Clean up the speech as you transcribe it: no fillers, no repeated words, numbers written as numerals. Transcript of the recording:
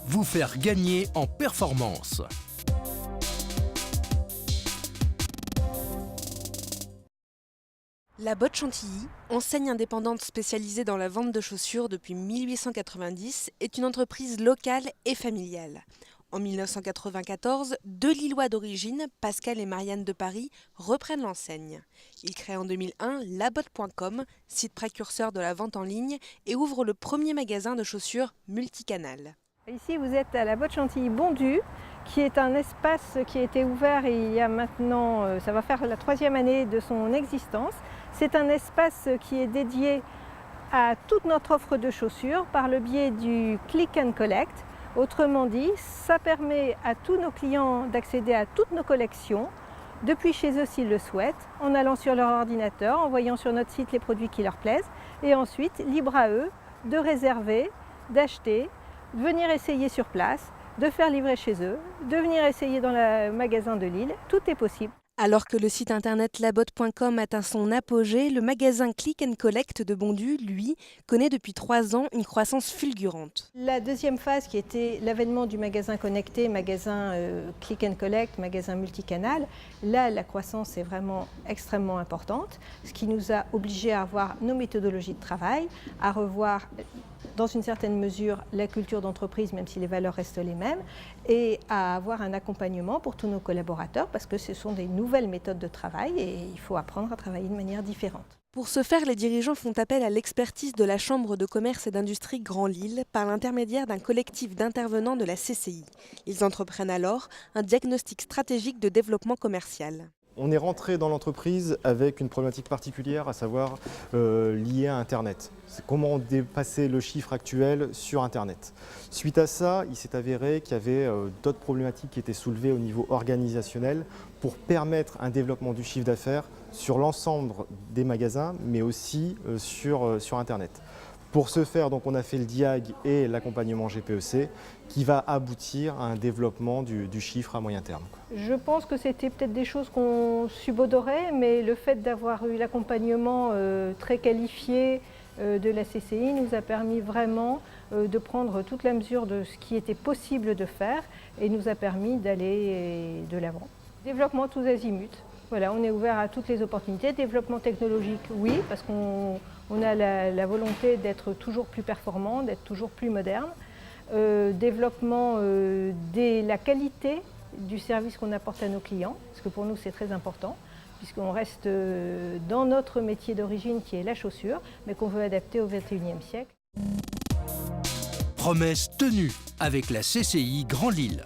vous faire gagner en performance. La Botte Chantilly, enseigne indépendante spécialisée dans la vente de chaussures depuis 1890, est une entreprise locale et familiale. En 1994, deux Lillois d'origine, Pascal et Marianne de Paris, reprennent l'enseigne. Ils créent en 2001 labotte.com, site précurseur de la vente en ligne, et ouvrent le premier magasin de chaussures multicanal. Ici, vous êtes à la Botte Chantilly Bondu, qui est un espace qui a été ouvert il y a maintenant, ça va faire la 3e année de son existence. C'est un espace qui est dédié à toute notre offre de chaussures par le biais du click and collect. Autrement dit, ça permet à tous nos clients d'accéder à toutes nos collections, depuis chez eux s'ils le souhaitent, en allant sur leur ordinateur, en voyant sur notre site les produits qui leur plaisent, et ensuite, libre à eux de réserver, d'acheter, de venir essayer sur place, de faire livrer chez eux, de venir essayer dans le magasin de Lille, tout est possible. Alors que le site internet labotte.com atteint son apogée, le magasin Click and Collect de Bondu, lui, connaît depuis 3 ans une croissance fulgurante. La deuxième phase qui était l'avènement du magasin connecté, magasin Click and Collect, magasin multicanal, là la croissance est vraiment extrêmement importante, ce qui nous a obligés à revoir nos méthodologies de travail, à revoir dans une certaine mesure la culture d'entreprise, même si les valeurs restent les mêmes, et à avoir un accompagnement pour tous nos collaborateurs, parce que ce sont des nouvelles méthodes de travail et il faut apprendre à travailler de manière différente. Pour ce faire, les dirigeants font appel à l'expertise de la Chambre de commerce et d'industrie Grand Lille par l'intermédiaire d'un collectif d'intervenants de la CCI. Ils entreprennent alors un diagnostic stratégique de développement commercial. On est rentré dans l'entreprise avec une problématique particulière, à savoir liée à Internet. C'est comment dépasser le chiffre actuel sur Internet. Suite à ça, il s'est avéré qu'il y avait d'autres problématiques qui étaient soulevées au niveau organisationnel pour permettre un développement du chiffre d'affaires sur l'ensemble des magasins, mais aussi sur Internet. Pour ce faire, donc, on a fait le DIAG et l'accompagnement GPEC qui va aboutir à un développement du chiffre à moyen terme. Je pense que c'était peut-être des choses qu'on subodorait, mais le fait d'avoir eu l'accompagnement très qualifié de la CCI nous a permis vraiment de prendre toute la mesure de ce qui était possible de faire et nous a permis d'aller de l'avant. Développement tous azimuts. Voilà, on est ouvert à toutes les opportunités. Développement technologique, oui, parce qu'on a la volonté d'être toujours plus performant, d'être toujours plus moderne. Développement de la qualité du service qu'on apporte à nos clients, parce que pour nous c'est très important, puisqu'on reste dans notre métier d'origine qui est la chaussure, mais qu'on veut adapter au XXIe siècle. Promesse tenue avec la CCI Grand Lille.